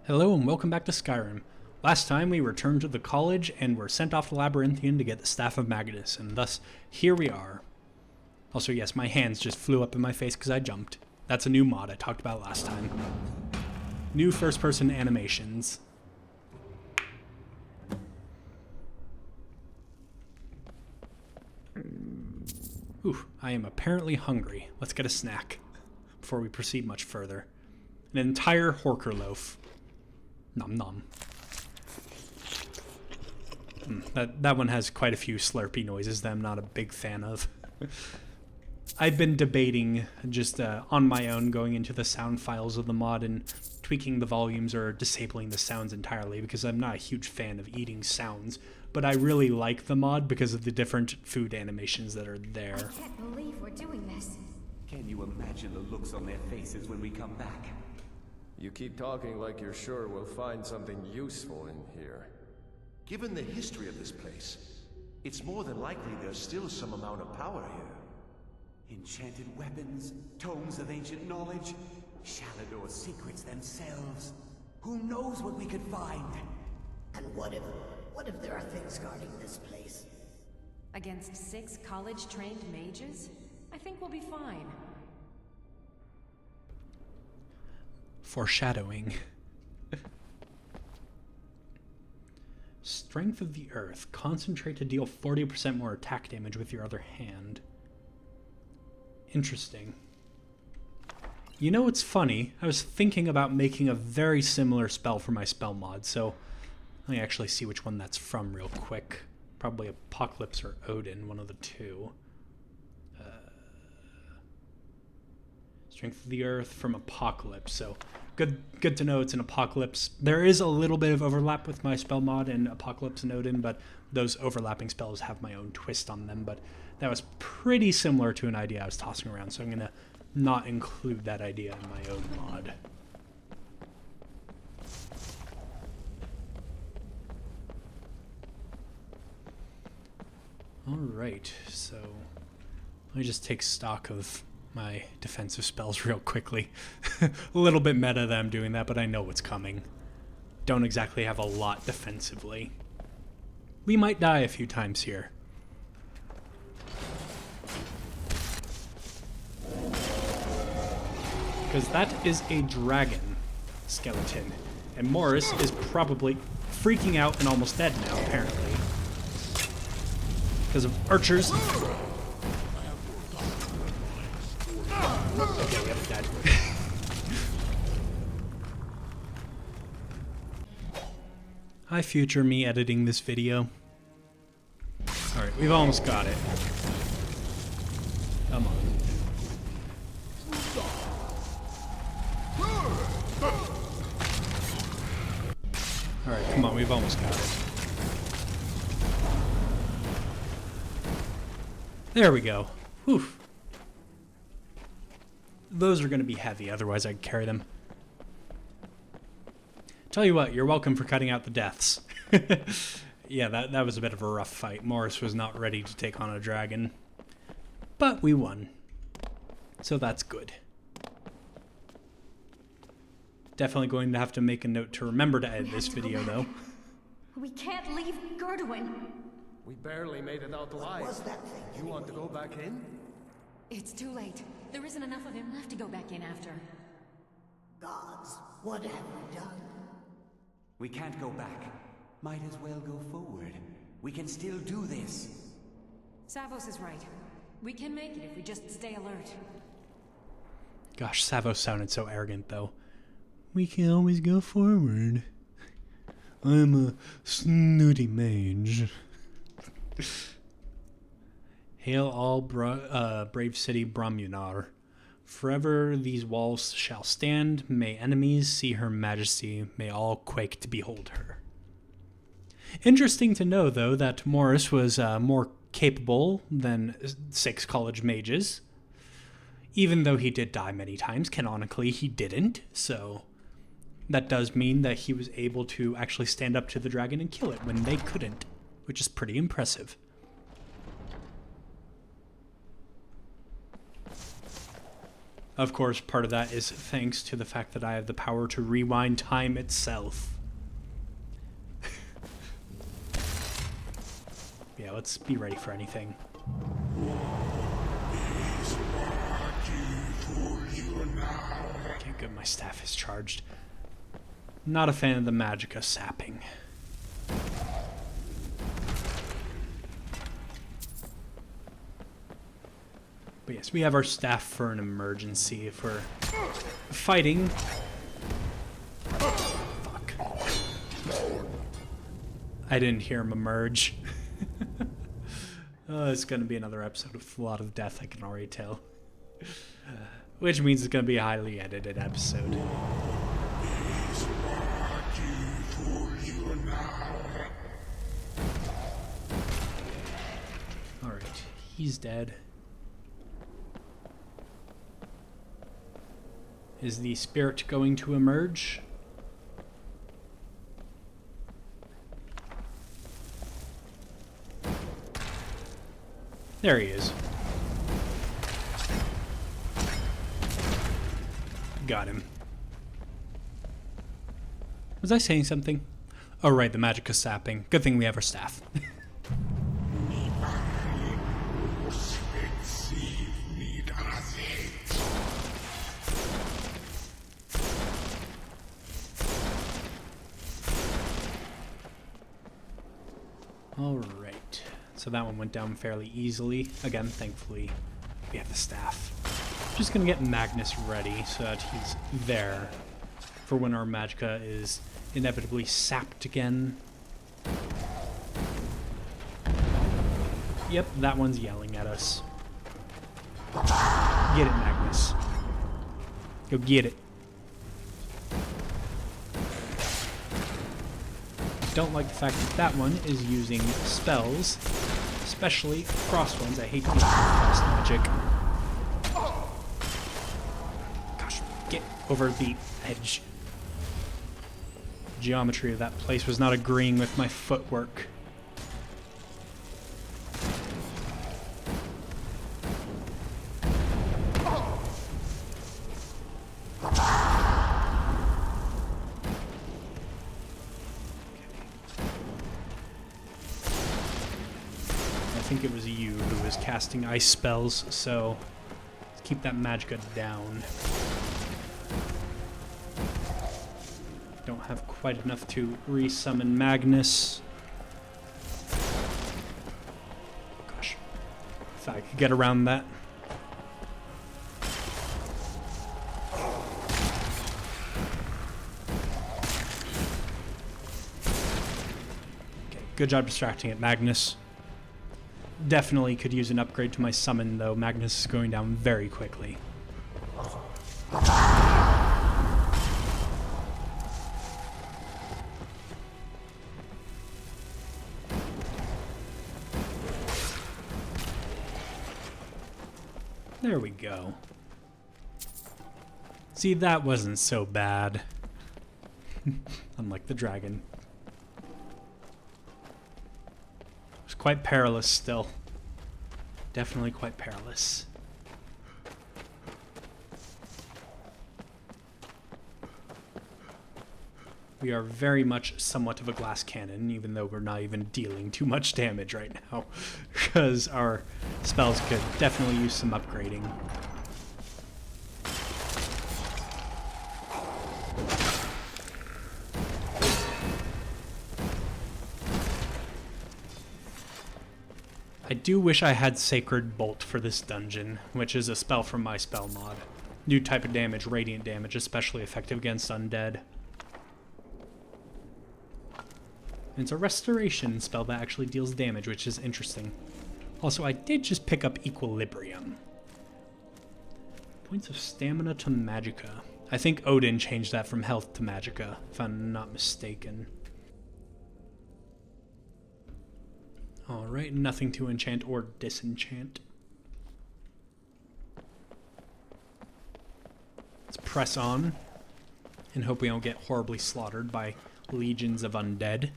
Hello and welcome back to Skyrim. Last time we returned to the college and were sent off to Labyrinthian to get the Staff of Maleficus, and thus, here we are. Also, yes, my hands just flew up in my face because I jumped. That's a new mod I talked about last time. New first-person animations. Ooh, I am apparently hungry. Let's get a snack before we proceed much further. An entire Horker loaf. Nom nom. That one has quite a few slurpy noises that I'm not a big fan of. I've been debating just on my own going into the sound files of the mod and tweaking the volumes or disabling the sounds entirely because I'm not a huge fan of eating sounds, but I really like the mod because of the different food animations that are there. I can't believe we're doing this. Can you imagine the looks on their faces when we come back? You keep talking like you're sure we'll find something useful in here. Given the history of this place, it's more than likely there's still some amount of power here. Enchanted weapons, tomes of ancient knowledge, Shalador's secrets themselves. Who knows what we could find? And what if there are things guarding this place? Against 6 college-trained mages? I think we'll be fine. Foreshadowing. Strength of the Earth. Concentrate to deal 40% more attack damage with your other hand. Interesting. You know what's funny? I was thinking about making a very similar spell for my spell mod, so let me actually see which one that's from real quick. Probably Apocalypse or Odin, one of the two. Strength of the Earth from Apocalypse, so good to know it's an Apocalypse. There is a little bit of overlap with my spell mod and Apocalypse and Odin, but those overlapping spells have my own twist on them, but that was pretty similar to an idea I was tossing around, so I'm going to not include that idea in my own mod. Alright, so let me just take stock of my defensive spells real quickly. A little bit meta that I'm doing that, but I know what's coming. Don't exactly have a lot defensively. We might die a few times here. Because that is a dragon skeleton. And Morris is probably freaking out and almost dead now, apparently. Because of archers. Okay, yep, dead. Hi, future me editing this video. Alright, we've almost got it. Come on. Alright, come on, we've almost got it. There we go. Whew. Those are going to be heavy, otherwise I'd carry them. Tell you what, you're welcome for cutting out the deaths. Yeah, that was a bit of a rough fight. Morris was not ready to take on a dragon. But we won. So that's good. Definitely going to have to make a note to remember to edit this video, though. We can't leave Gerdwin. We barely made it out alive. What was that thing? You want to go back in? It's too late. There isn't enough of him left to go back in after. Gods, what have we done? We can't go back. Might as well go forward. We can still do this. Savos is right. We can make it if we just stay alert. Gosh, Savos sounded so arrogant, though. We can always go forward. I'm a snooty mage. Hail all brave city Brahmunar. Forever these walls shall stand. May enemies see her majesty. May all quake to behold her. Interesting to know, though, that Morris was more capable than 6 college mages. Even though he did die many times, canonically he didn't, so that does mean that he was able to actually stand up to the dragon and kill it when they couldn't, which is pretty impressive. Of course, part of that is thanks to the fact that I have the power to rewind time itself. Yeah, let's be ready for anything. Okay, good, my staff is charged. Not a fan of the magicka sapping. But yes, we have our staff for an emergency if we're fighting. Fuck. I didn't hear him emerge. It's gonna be another episode of a lot of death, I can already tell. Which means it's gonna be a highly edited episode. Alright, he's dead. Is the spirit going to emerge? There he is. Got him. Was I saying something? Oh right, the magicka sapping. Good thing we have our staff. Alright, so that one went down fairly easily. Again, thankfully, we have the staff. Just gonna get Magnus ready so that he's there for when our magicka is inevitably sapped again. Yep, that one's yelling at us. Get it, Magnus. Go get it. Don't like the fact that that one is using spells, especially cross ones. I hate using cross magic. Gosh, get over the edge. Geometry of that place was not agreeing with my footwork. I think it was you who was casting ice spells, so let's keep that magicka down. Don't have quite enough to resummon Magnus. Gosh, if I could get around that. Okay, good job distracting it, Magnus. Definitely could use an upgrade to my summon, though. Magnus is going down very quickly. There we go. See, that wasn't so bad. Unlike the dragon. It's quite perilous still. Definitely quite perilous. We are very much somewhat of a glass cannon, even though we're not even dealing too much damage right now, because our spells could definitely use some upgrading. I do wish I had Sacred Bolt for this dungeon, which is a spell from my spell mod. New type of damage, radiant damage, especially effective against undead. And it's a restoration spell that actually deals damage, which is interesting. Also, I did just pick up Equilibrium. Points of stamina to magicka. I think Odin changed that from health to magicka, if I'm not mistaken. Alright, nothing to enchant or disenchant. Let's press on and hope we don't get horribly slaughtered by legions of undead.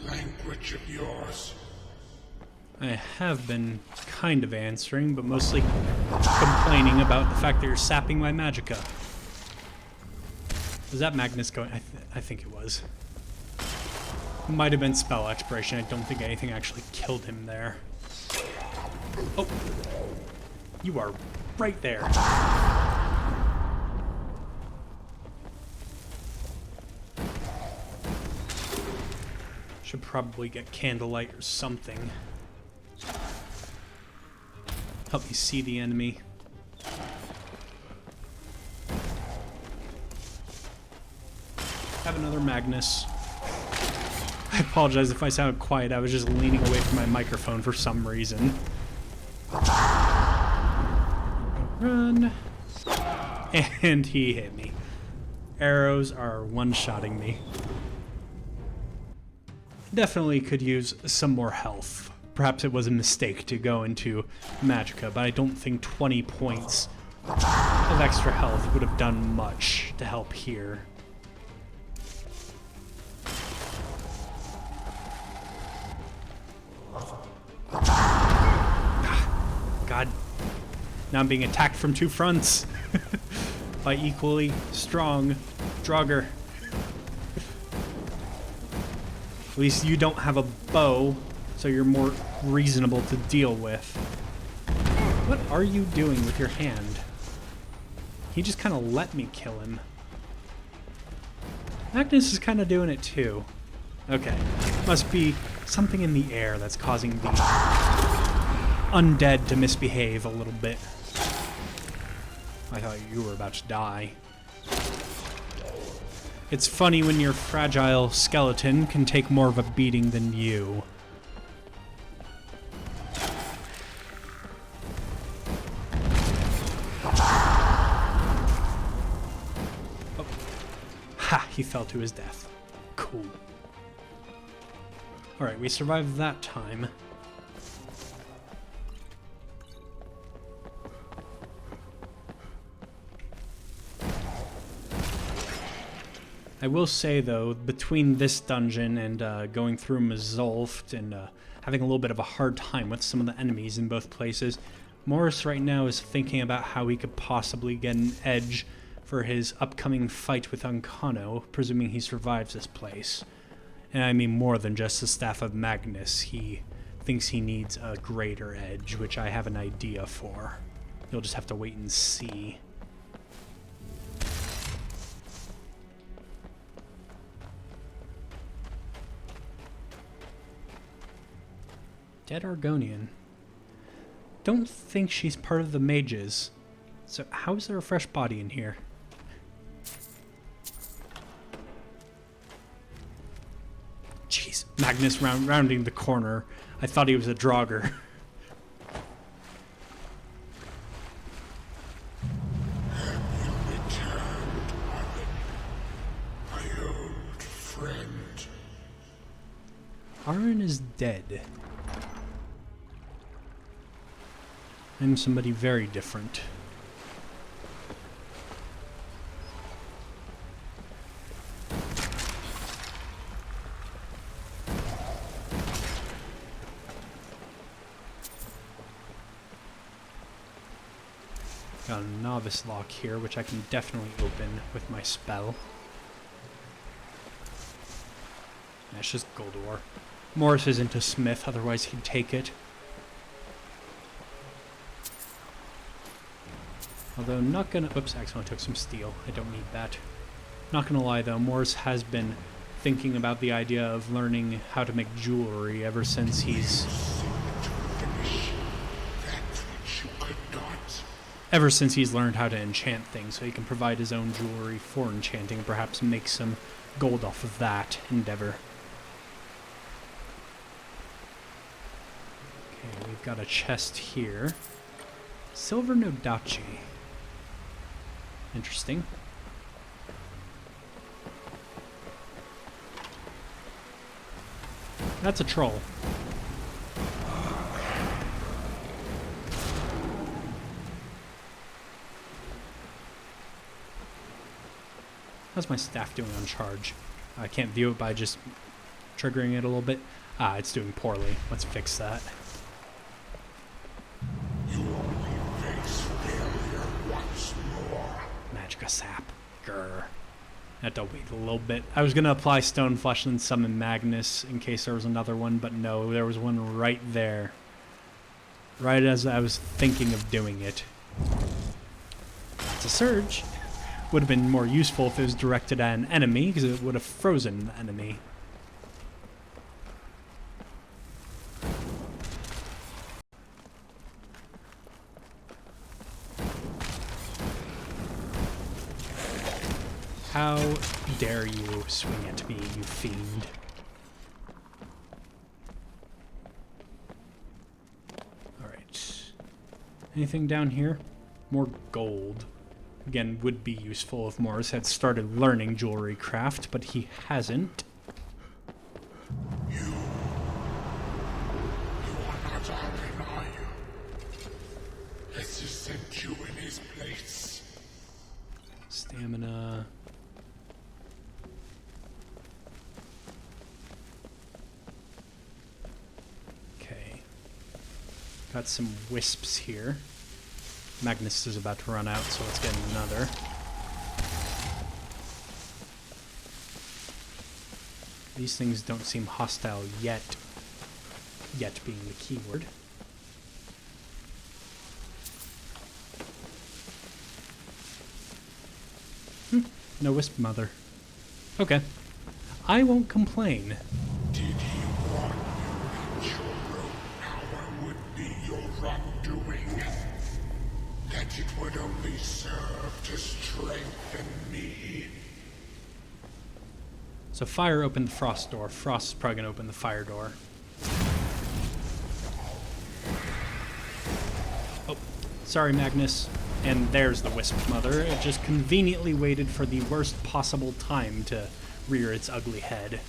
language of yours. I have been kind of answering, but mostly complaining about the fact that you're sapping my magicka. Was that Magnus going? I think it was. Might have been spell expiration. I don't think anything actually killed him there. Oh. You are right there. Should probably get candlelight or something. Help me see the enemy. Have another Magnus. I apologize if I sound quiet. I was just leaning away from my microphone for some reason. Run. And he hit me. Arrows are one-shotting me. Definitely could use some more health. Perhaps it was a mistake to go into magicka, but I don't think 20 points of extra health would have done much to help here. God. Now I'm being attacked from two fronts by equally strong Draugr. At least you don't have a bow, so you're more reasonable to deal with. What are you doing with your hand? He just kind of let me kill him. Magnus is kind of doing it too. Okay. Must be something in the air that's causing the undead to misbehave a little bit. I thought you were about to die. It's funny when your fragile skeleton can take more of a beating than you. Oh. Ha! He fell to his death. Cool. Alright, we survived that time. I will say, though, between this dungeon and going through Mazulft and having a little bit of a hard time with some of the enemies in both places, Morris right now is thinking about how he could possibly get an edge for his upcoming fight with Uncano, presuming he survives this place. And I mean more than just the Staff of Magnus. He thinks he needs a greater edge, which I have an idea for. You'll just have to wait and see. Dead Argonian. Don't think she's part of the mages. So how is there a fresh body in here? Jeez, Magnus rounding the corner. I thought he was a Draugr. My old friend. Arn is dead. I'm somebody very different. Got a novice lock here, which I can definitely open with my spell. That's just gold ore. Morris isn't a smith, otherwise he'd take it. Although, not gonna... Oops, I accidentally took some steel. I don't need that. Not gonna lie, though, Morris has been thinking about the idea of learning how to make jewelry ever since he's... Ever since he's learned how to enchant things, so he can provide his own jewelry for enchanting and perhaps make some gold off of that endeavor. Okay, we've got a chest here. Silver Nodachi. Interesting. That's a troll. How's my staff doing on charge? I can't view it, but I just triggering it a little bit. Ah, it's doing poorly. Let's fix that. You only face failure once more. Magicka sap. Grr. I had to wait a little bit. I was going to apply Stone Flesh and summon Magnus in case there was another one, but no, there was one right there. Right as I was thinking of doing it. It's a surge. Would have been more useful if it was directed at an enemy, because it would have frozen the enemy. How dare you swing at me, you fiend. Alright. Anything down here? More gold. Again, would be useful if Morris had started learning jewelry craft, but he hasn't. You are not Armin, are you? Has he sent you in his place? Stamina. Okay. Got some wisps here. Magnus is about to run out, so let's get another. These things don't seem hostile yet. Yet being the key word. No wisp mother. Okay. I won't complain. Did he warn you that your own power would be your undoing? That it would only serve to strengthen me? So fire opened the frost door. Frost is probably going to open the fire door. Oh, sorry, Magnus. And there's the wisp mother. It just conveniently waited for the worst possible time to rear its ugly head.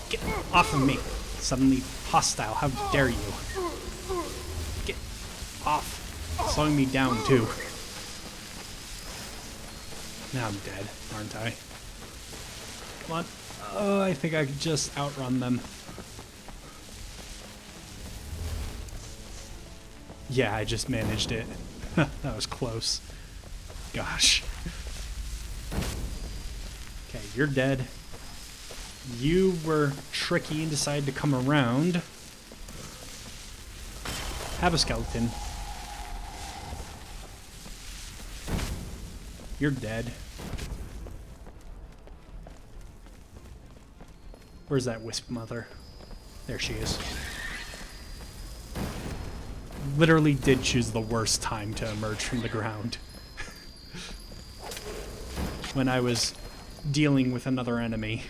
Get off of me. Suddenly hostile. How dare you? Get off. Slowing me down, too. Now I'm dead, aren't I? Come on. Oh, I think I could just outrun them. Yeah, I just managed it. That was close. Gosh. Okay, you're dead. You were tricky and decided to come around. Have a skeleton. You're dead. Where's that wisp mother? There she is. Literally did choose the worst time to emerge from the ground. When I was dealing with another enemy.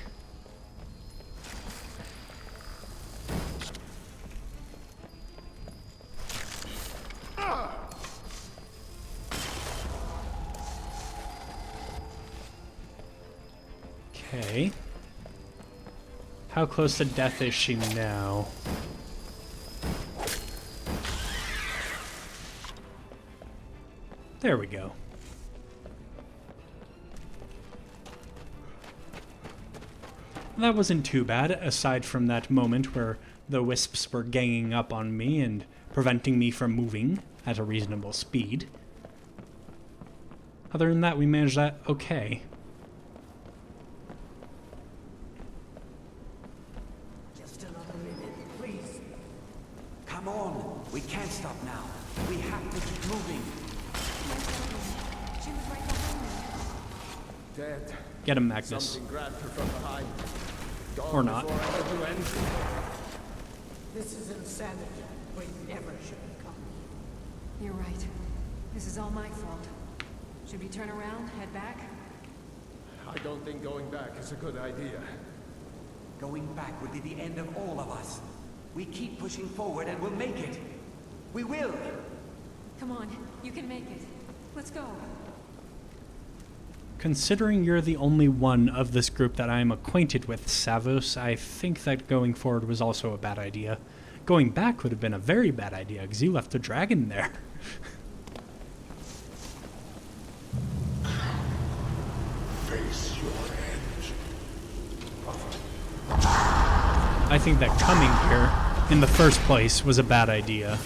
Okay. How close to death is she now? There we go. That wasn't too bad, aside from that moment where the wisps were ganging up on me and preventing me from moving at a reasonable speed. Other than that, we managed that okay. Just another minute, please. Come on, we can't stop now. We have to keep moving. She was right behind me. Dead. Get him, Magnus. Something grabbed her from behind. Gone Or not. before I could do anything. This is insanity. We never should have come. You're right. This is all my fault. Should we turn around, head back? I don't think going back is a good idea. Going back would be the end of all of us. We keep pushing forward and we'll make it. We will! Come on, you can make it. Let's go. Considering you're the only one of this group that I am acquainted with, Savos, I think that going forward was also a bad idea. Going back would have been a very bad idea, because you left a dragon there. face your end. I think that coming here in the first place was a bad idea.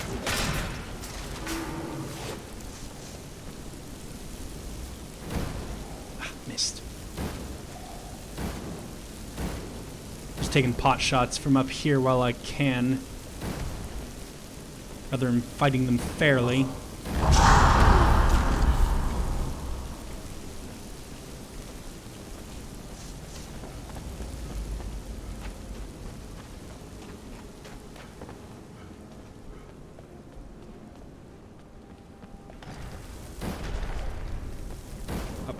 Missed. Just taking pot shots from up here while I can, rather than fighting them fairly.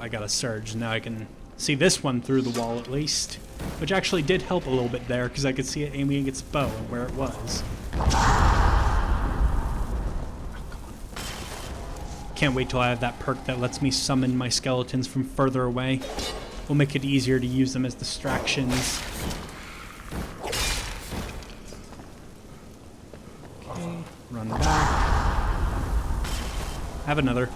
I got a surge. Now I can see this one through the wall at least, which actually did help a little bit there because I could see it aiming at its bow and where it was. Can't wait till I have that perk that lets me summon my skeletons from further away. Will make it easier to use them as distractions. Okay, run back. Have another.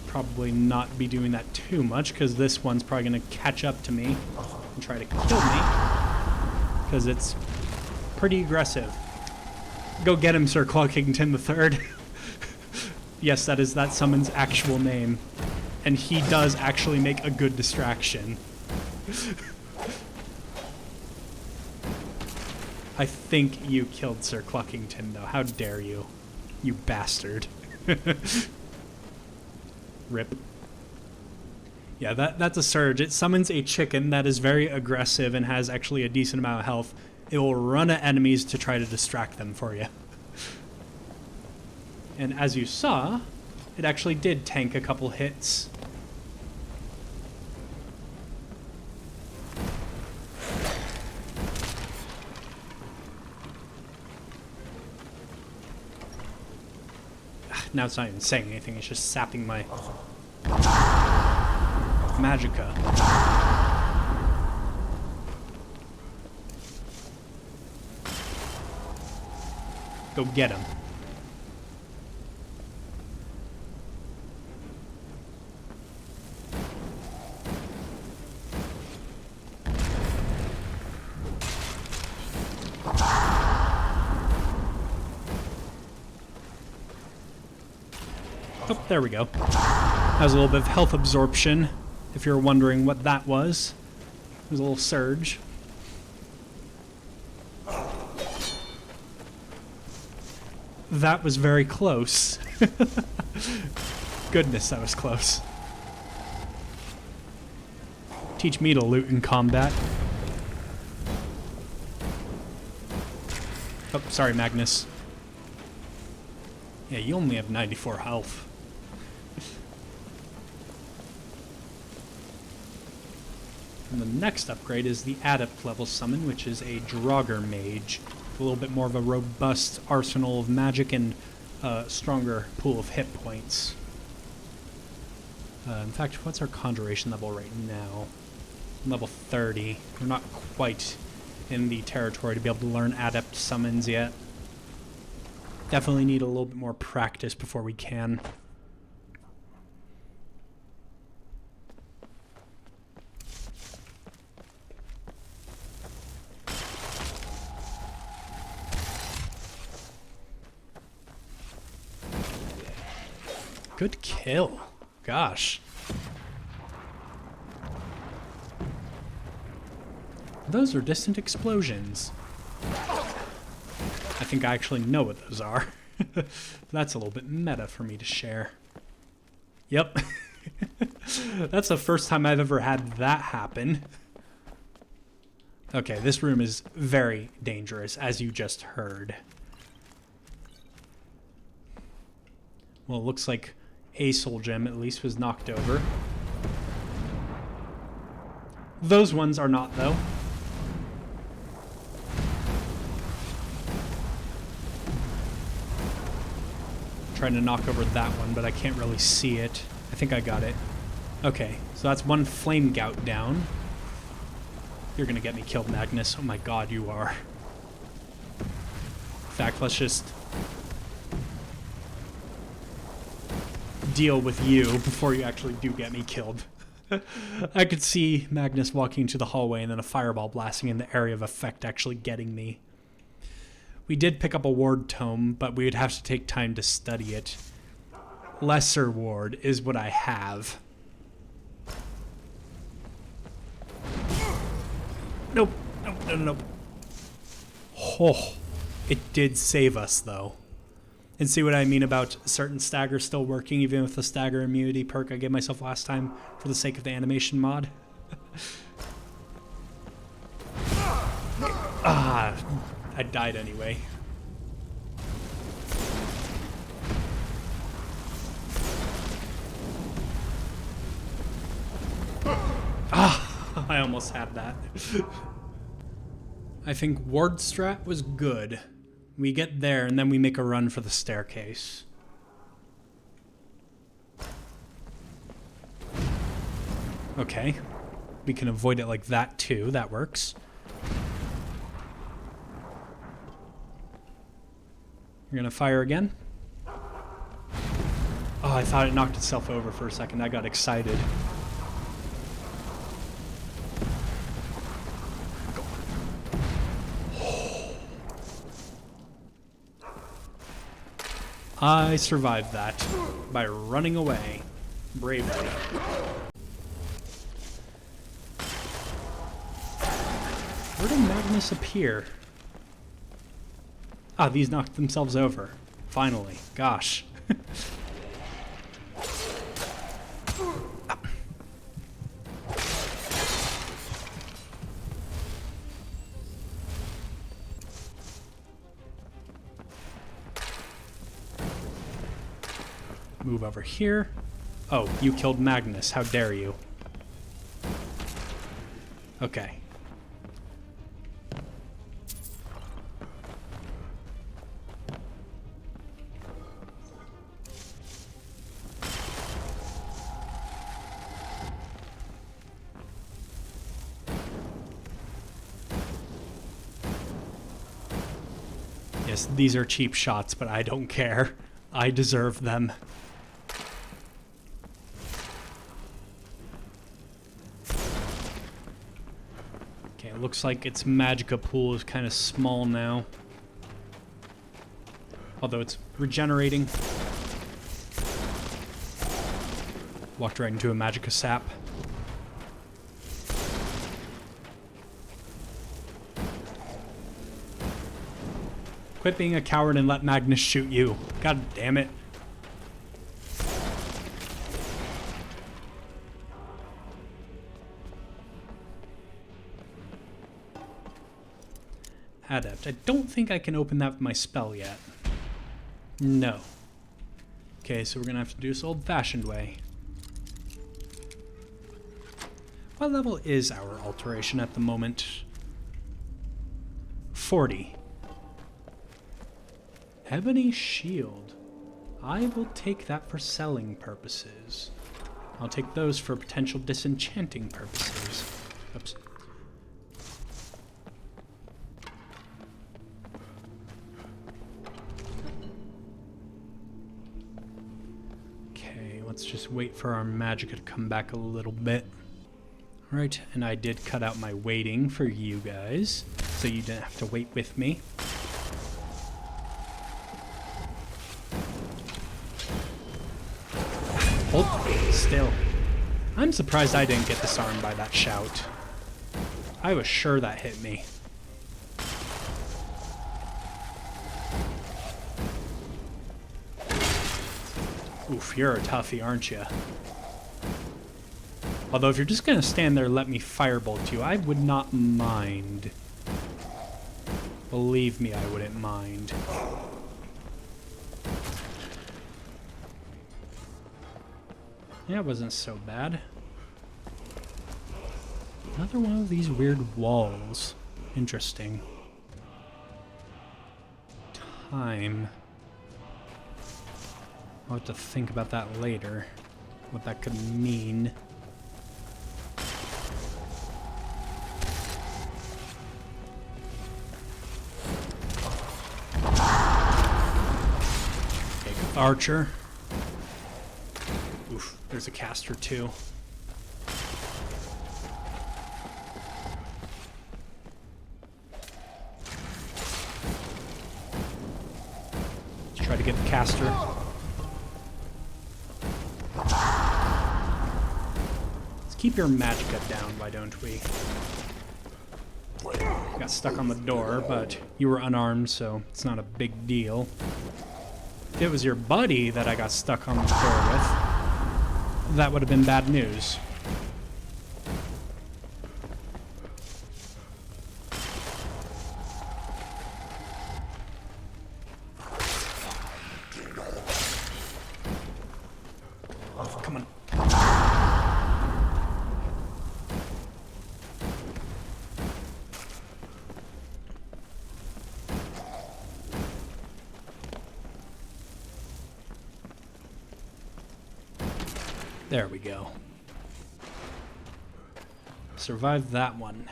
Probably not be doing that too much because this one's probably going to catch up to me and try to kill me because it's pretty aggressive. Go get him, Sir Clockington III. Yes, that is that summon's actual name, and he does actually make a good distraction. I think you killed Sir Cluckington, though. How dare you, you bastard. Rip. Yeah, that's a surge. It summons a chicken that is very aggressive and has actually a decent amount of health. It will run at enemies to try to distract them for you. And as you saw, it actually did tank a couple hits. Now it's not even saying anything, it's just sapping my magicka. Go get him. Oh, there we go. That was a little bit of health absorption, if you're wondering what that was. It was a little surge. That was very close. Goodness, that was close. Teach me to loot in combat. Oh, sorry, Magnus. Yeah, you only have 94 health. And the next upgrade is the Adept level summon, which is a Draugr Mage. With a little bit more of a robust arsenal of magic and a stronger pool of hit points. In fact, what's our Conjuration level right now? Level 30. We're not quite in the territory to be able to learn Adept summons yet. Definitely need a little bit more practice before we can. Good kill. Gosh. Those are distant explosions. I think I actually know what those are. That's a little bit meta for me to share. Yep. That's the first time I've ever had that happen. Okay, this room is very dangerous, as you just heard. Well, it looks like a soul gem at least was knocked over. Those ones are not, though. Trying to knock over that one, but I can't really see it. I think I got it. Okay, so that's one flame gout down. You're gonna get me killed, Magnus. Oh my god, you are. In fact, let's just deal with you before you actually do get me killed. I could see Magnus walking into the hallway and then a fireball blasting in the area of effect actually getting me. We did pick up a ward tome, but we would have to take time to study it. Lesser ward is what I have. Nope. Nope. No, no, no. Oh, it did save us, though. And see what I mean about certain stagger still working, even with the stagger immunity perk I gave myself last time for the sake of the animation mod? Ah, I died anyway. Ah, I almost had that. I think ward strat was good. We get there, and then we make a run for the staircase. Okay. We can avoid it like that, too. That works. You're gonna fire again? Oh, I thought it knocked itself over for a second. I got excited. I survived that by running away bravely. Where did Magnus appear? Ah, these knocked themselves over. Finally. Gosh. Move over here. Oh, you killed Magnus. How dare you? Okay. Yes, these are cheap shots, but I don't care. I deserve them. Looks like its magicka pool is kind of small now. Although it's regenerating. Walked right into a magicka sap. Quit being a coward and let Magnus shoot you. God damn it. Adept. I don't think I can open that with my spell yet. No. Okay, so we're gonna have to do this old-fashioned way. What level is our alteration at the moment? 40. Ebony shield. I will take that for selling purposes. I'll take those for potential disenchanting purposes. Oops. Let's just wait for our magicka to come back a little bit. Right, and I did cut out my waiting for you guys, so you didn't have to wait with me. Hold still. I'm surprised I didn't get disarmed by that shout. I was sure that hit me. Oof, you're a toughie, aren't you? Although if you're just gonna stand there and let me firebolt you, I would not mind. Believe me, I wouldn't mind. Yeah, it wasn't so bad. Another one of these weird walls. Interesting. Time. I'll have to think about that later. What that could mean. archer. Oof, there's a caster too. Let's try to get the caster. Let's keep your magicka down, why don't we? Got stuck on the door, but you were unarmed, so it's not a big deal. If it was your buddy that I got stuck on the door with, that would have been bad news. Oh, come on. There we go. Survived that one.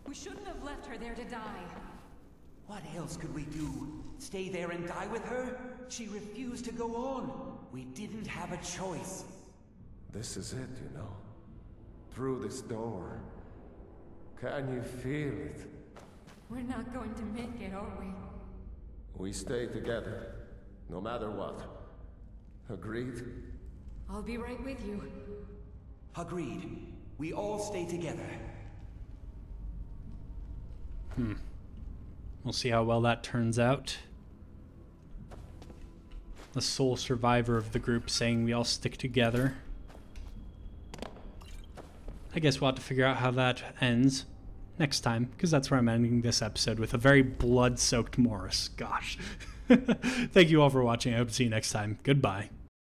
We shouldn't have left her there to die. What else could we do? Stay there and die with her? She refused to go on. We didn't have a choice. This is it, you know. Through this door. Can you feel it? We're not going to make it, are we? We stay together, no matter what. Agreed? I'll be right with you. Agreed. We all stay together. We'll see how well that turns out. The sole survivor of the group saying we all stick together. I guess we'll have to figure out how that ends next time, because that's where I'm ending this episode, with a very blood-soaked Morris. Gosh. Thank you all for watching. I hope to see you next time. Goodbye.